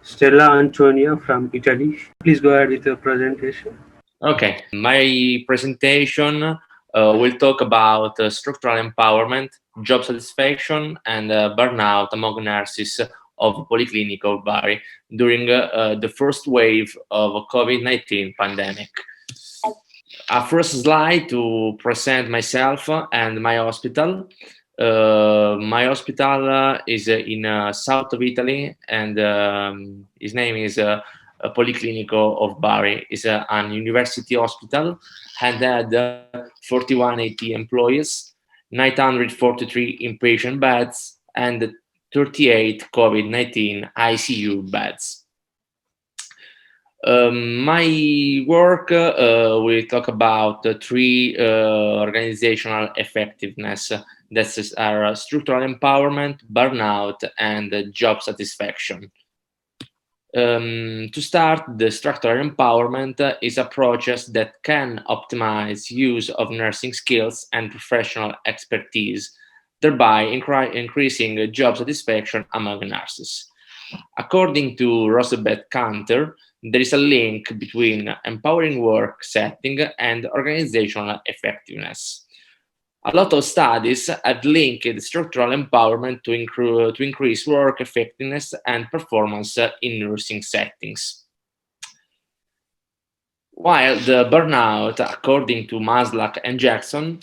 Stella Antonia from Italy. Please go ahead with your presentation. Okay, my presentation will talk about structural empowerment, job satisfaction, and burnout among nurses of Polyclinic of Bari during the first wave of COVID-19 pandemic. A first slide to present myself and my hospital. My hospital is in south of Italy, and his name is Policlinico of Bari. It's an university hospital and had 41 AT employees, 943 inpatient beds, and 38 COVID-19 ICU beds. My work will talk about the three organizational effectiveness that are structural empowerment, burnout, and job satisfaction. To start, the structural empowerment is a process that can optimize use of nursing skills and professional expertise, thereby increasing job satisfaction among nurses. According to Rosabeth Kanter, there is a link between empowering work setting and organizational effectiveness. A lot of studies have linked structural empowerment to increase work effectiveness and performance in nursing settings. While the burnout, according to Maslach and Jackson,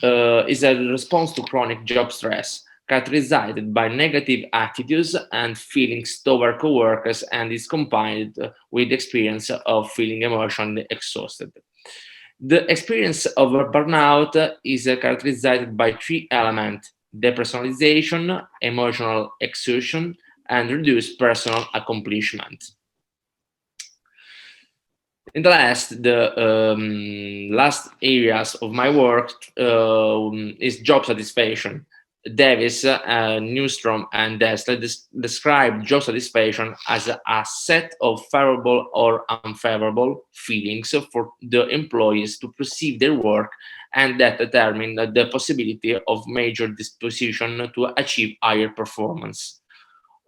is a response to chronic job stress characterized by negative attitudes and feelings toward coworkers and is combined with the experience of feeling emotionally exhausted. The experience of a burnout is characterized by three elements: depersonalization, emotional exhaustion, and reduced personal accomplishment. In the last areas of my work is job satisfaction. Davis, Newstrom, and Dessler describe job satisfaction as a set of favorable or unfavorable feelings for the employees to perceive their work and that determine the possibility of major disposition to achieve higher performance.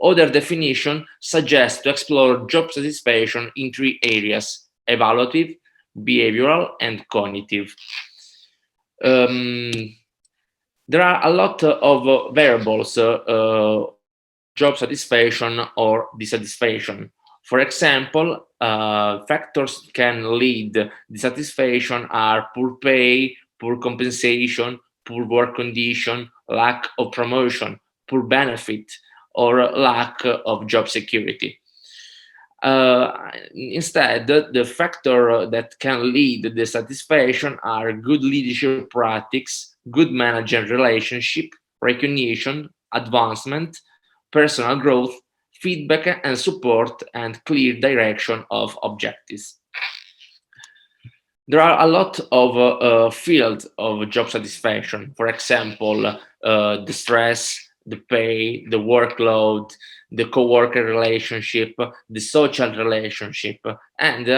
Other definition suggests to explore job satisfaction in three areas: evaluative, behavioral, and cognitive. Um, there are a lot of variables of job satisfaction or dissatisfaction. For example, factors can lead dissatisfaction are poor pay, poor compensation, poor work condition, lack of promotion, poor benefit, or lack of job security. Instead, the factor that can lead to dissatisfaction are good leadership practices, good management relationship, recognition, advancement, personal growth, feedback and support, and clear direction of objectives. There are a lot of fields of job satisfaction. For example, the stress, the pay, the workload, the co-worker relationship, the social relationship, and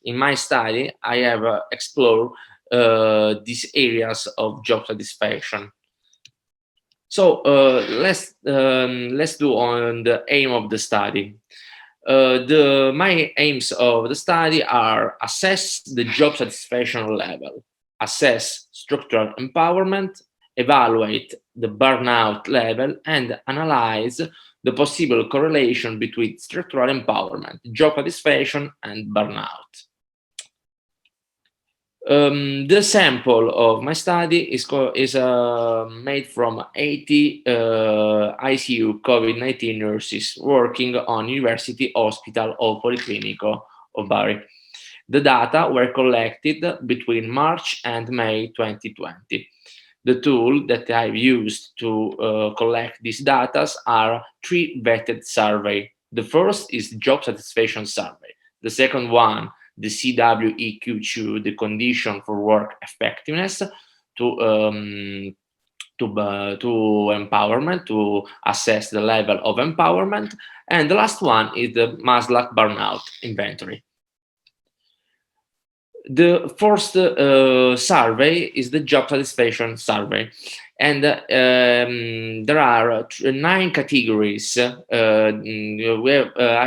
in my study, I have explored these areas of job satisfaction. So let's do on the aim of the study. My aims of the study are assess the job satisfaction level, assess structural empowerment, evaluate the burnout level, and analyze the possible correlation between structural empowerment, job satisfaction, and burnout. The sample of my study is made from 80 ICU COVID-19 nurses working on University Hospital of Policlinico of Bari. The data were collected between March and May 2020. The tool that I've used to collect these data are three vetted surveys. The first is job satisfaction survey. The second one, the CWEQ2, the condition for work effectiveness, to empowerment, to assess the level of empowerment, and the last one is the Maslach burnout inventory. The first survey is the job satisfaction survey. And there are 9 categories. I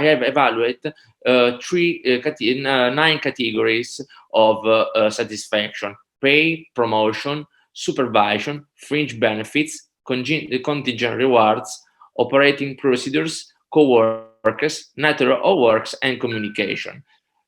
have evaluated 9 categories of satisfaction: pay, promotion, supervision, fringe benefits, contingent rewards, operating procedures, co-workers, nature of works, and communication.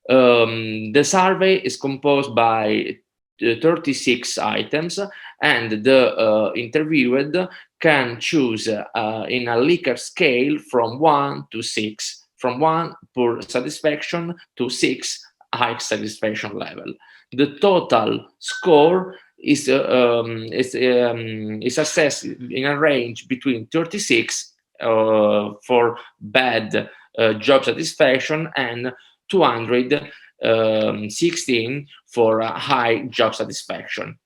The survey is composed by 36 items, and the interviewed can choose in a Likert scale from 1 to 6, from 1 poor satisfaction to 6 high satisfaction level. The total score is assessed in a range between 36 for bad job satisfaction and 216 for high job satisfaction.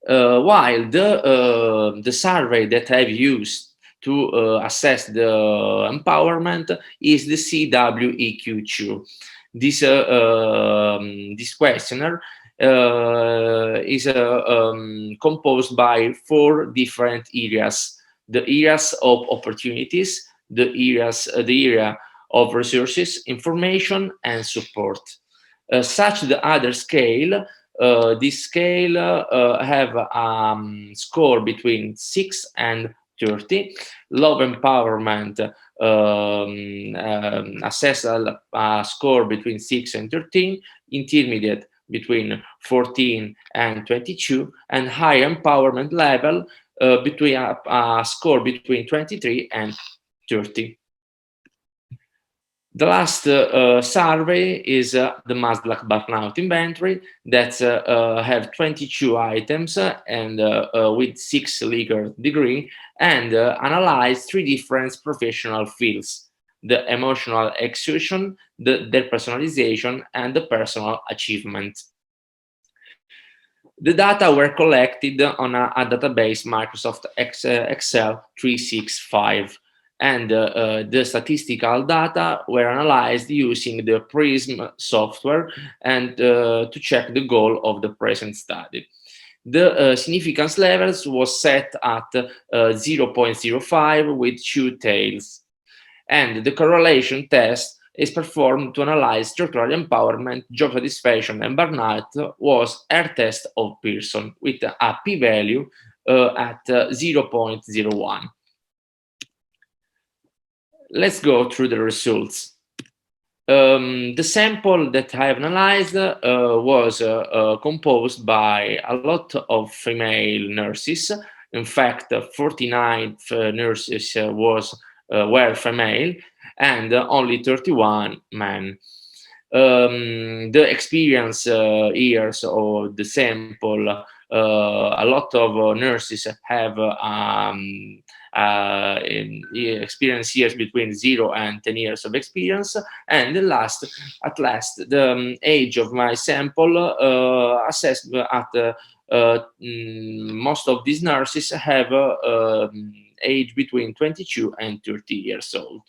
While the survey that I've used to assess the empowerment is the CWEQ2. This questionnaire is composed by 4 different areas: the areas of opportunities, the area of resources, information, and support. Such the other scale, this scale have a score between 6 and 30. Low empowerment assess a score between 6 and 13. Intermediate between 14 and 22, and high empowerment level between a score between 23 and 30. The last survey is the Maslach burnout inventory that have 22 items and with 6 legal degree, and analyze 3 different professional fields: the emotional execution, the depersonalization, and the personal achievement. The data were collected on a database Microsoft Excel 365, and the statistical data were analyzed using the PRISM software and to check the goal of the present study. The significance levels was set at 0.05 with 2 tails, and the correlation test is performed to analyze structural empowerment, job satisfaction, and burnout was R test of Pearson with a p-value at 0.01. Let's go through the results. The sample that I have analyzed was composed by a lot of female nurses. In fact, 49 nurses were female, and only 31 men. The experience years of the sample, a lot of nurses have experience years between 0 and 10 years of experience, and at last, the age of my sample assessed at most of these nurses have age between 22 and 30 years old.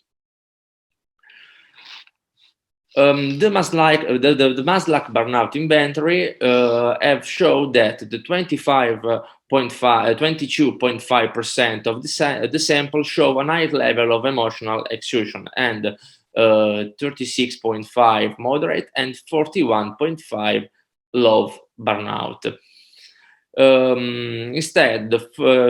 The Maslach burnout inventory have showed that the 22.5% of the sample show a high level of emotional exhaustion, and 36.5 moderate and 41.5 low burnout. Instead, the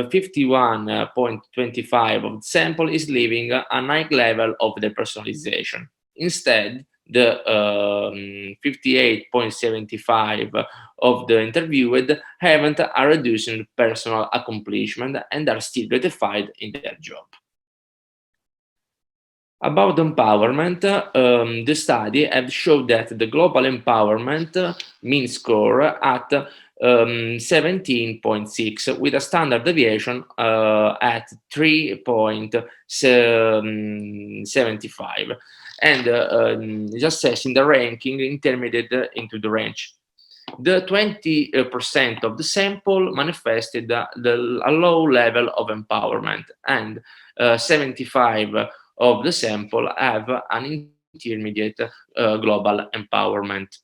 51.25 of the sample is leaving a high level of depersonalization. Instead, the 58.75 of the interviewed haven't a reduced personal accomplishment and are still gratified in their job. About empowerment, the study have showed that the global empowerment mean score at 17.6 with a standard deviation at 3.75, and is assessing the ranking intermediate into the range. The 20% of the sample manifested a low level of empowerment, and 75 of the sample have an intermediate global empowerment.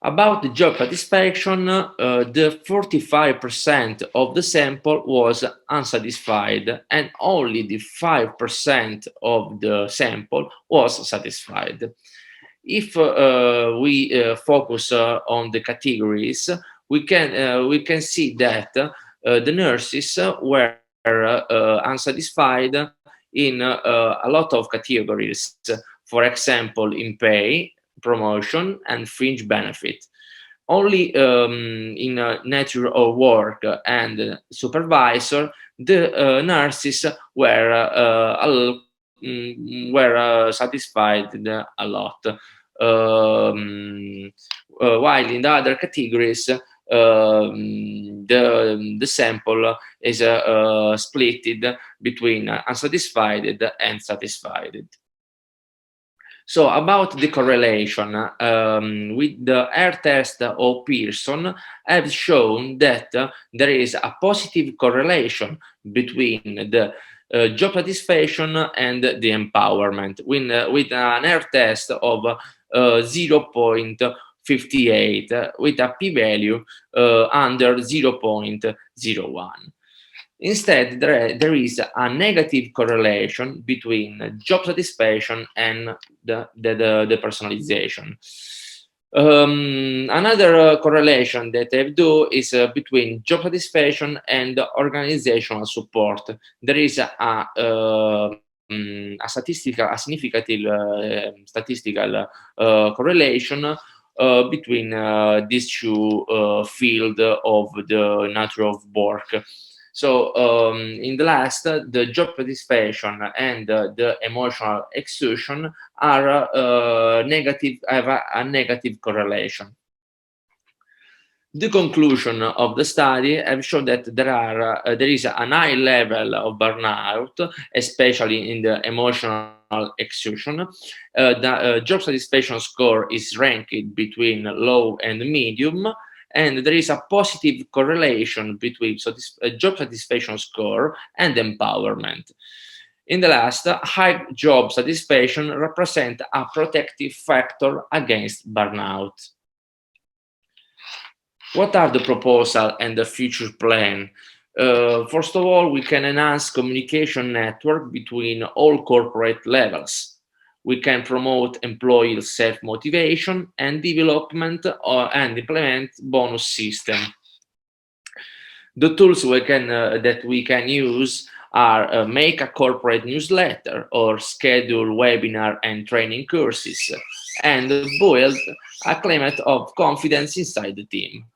About the job satisfaction, the 45% of the sample was unsatisfied and only the 5% of the sample was satisfied. If we focus on the categories, we can see that the nurses were unsatisfied in a lot of categories. For example, in pay, promotion, and fringe benefit. Only in nature of work and supervisor, the nurses were satisfied a lot. Um, while in the other categories, the sample is splitted between unsatisfied and satisfied. So about the correlation, with the air test of Pearson, have shown that there is a positive correlation between the job satisfaction and the empowerment, with an air test of 0.58 with a p-value under 0.01. Instead, there is a negative correlation between job satisfaction and the personalization. Another correlation that I do is between job satisfaction and organizational support. There is a statistical correlation between these two fields of the nature of work. So in the last, the job satisfaction and the emotional exhaustion are negative, have a negative correlation. The conclusion of the study have shown that there is a high level of burnout, especially in the emotional exhaustion. The job satisfaction score is ranked between low and medium, and there is a positive correlation between job satisfaction score and empowerment. In the last, high job satisfaction represent a protective factor against burnout. What are the proposal and the future plan? First of all, we can enhance communication network between all corporate levels. We can promote employee self-motivation and development and implement bonus system. The tools that we can use are make a corporate newsletter or schedule webinar and training courses and build a climate of confidence inside the team.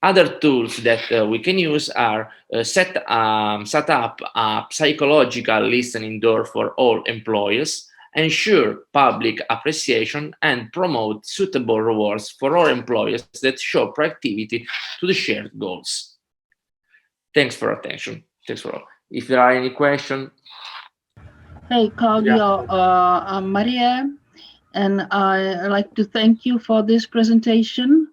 Other tools that we can use are set up a psychological listening door for all employees, ensure public appreciation, and promote suitable rewards for all employees that show proactivity to the shared goals. Thanks for attention. Thanks for all. If there are any questions. Hey, Claudio, I'm Maria, and I'd like to thank you for this presentation.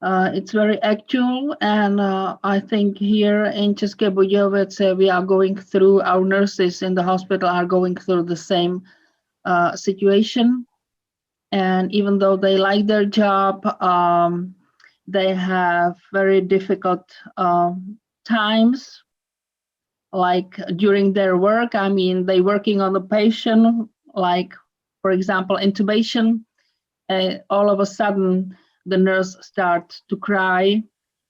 It's very actual, and I think here in České Budějovice, we are going through, our nurses in the hospital are going through the same situation. And even though they like their job, they have very difficult times, like during their work. I mean, they working on the patient, like, for example, intubation. All of a sudden, the nurse starts to cry,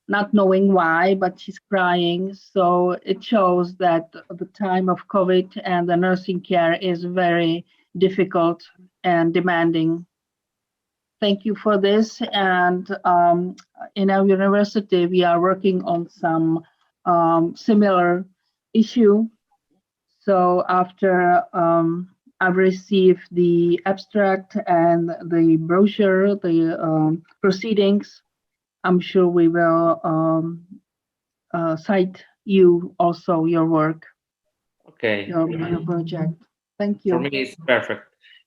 not knowing why, but she's crying. So it shows that the time of COVID and the nursing care is very difficult and demanding. Thank you for this. And in our university, we are working on some similar issue. So after I've received the abstract and the brochure, the proceedings, I'm sure we will cite you also your work. Okay. Your project. Thank you. For me, it's perfect.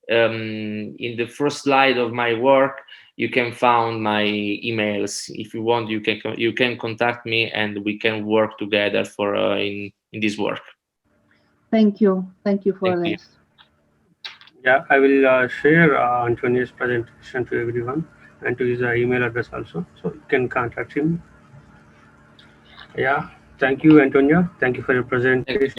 In the first slide of my work, you can find my emails. If you want, you can contact me, and we can work together for in this work. Thank you. Thank you for this. Yeah, I will share Antonio's presentation to everyone. and to his email address also, so you can contact him. Yeah, thank you, Antonia. Thank you for your presentation.